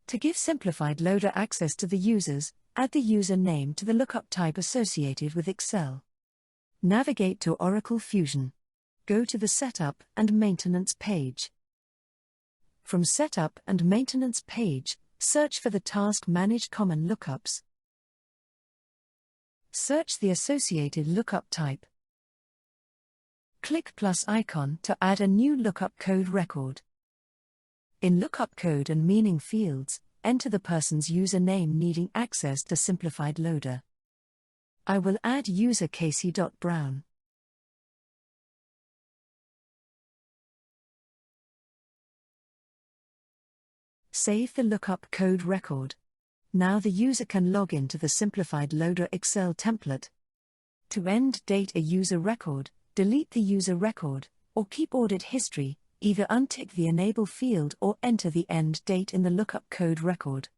To give simplified loader access to the users, add the user name to the lookup type associated with Excel. Navigate to Oracle Fusion. Go to the Setup and Maintenance page. From Setup and Maintenance page, search for the task Manage Common Lookups. Search the associated lookup type. Click plus icon to add a new lookup code record. In lookup code and meaning fields, enter the person's username needing access to simplified loader. I will add user Casey.Brown. Save the lookup code record. Now the user can log into the simplified loader Excel template. To end date a user record, delete the user record, or keep audit history, either untick the enable field or enter the end date in the lookup code record.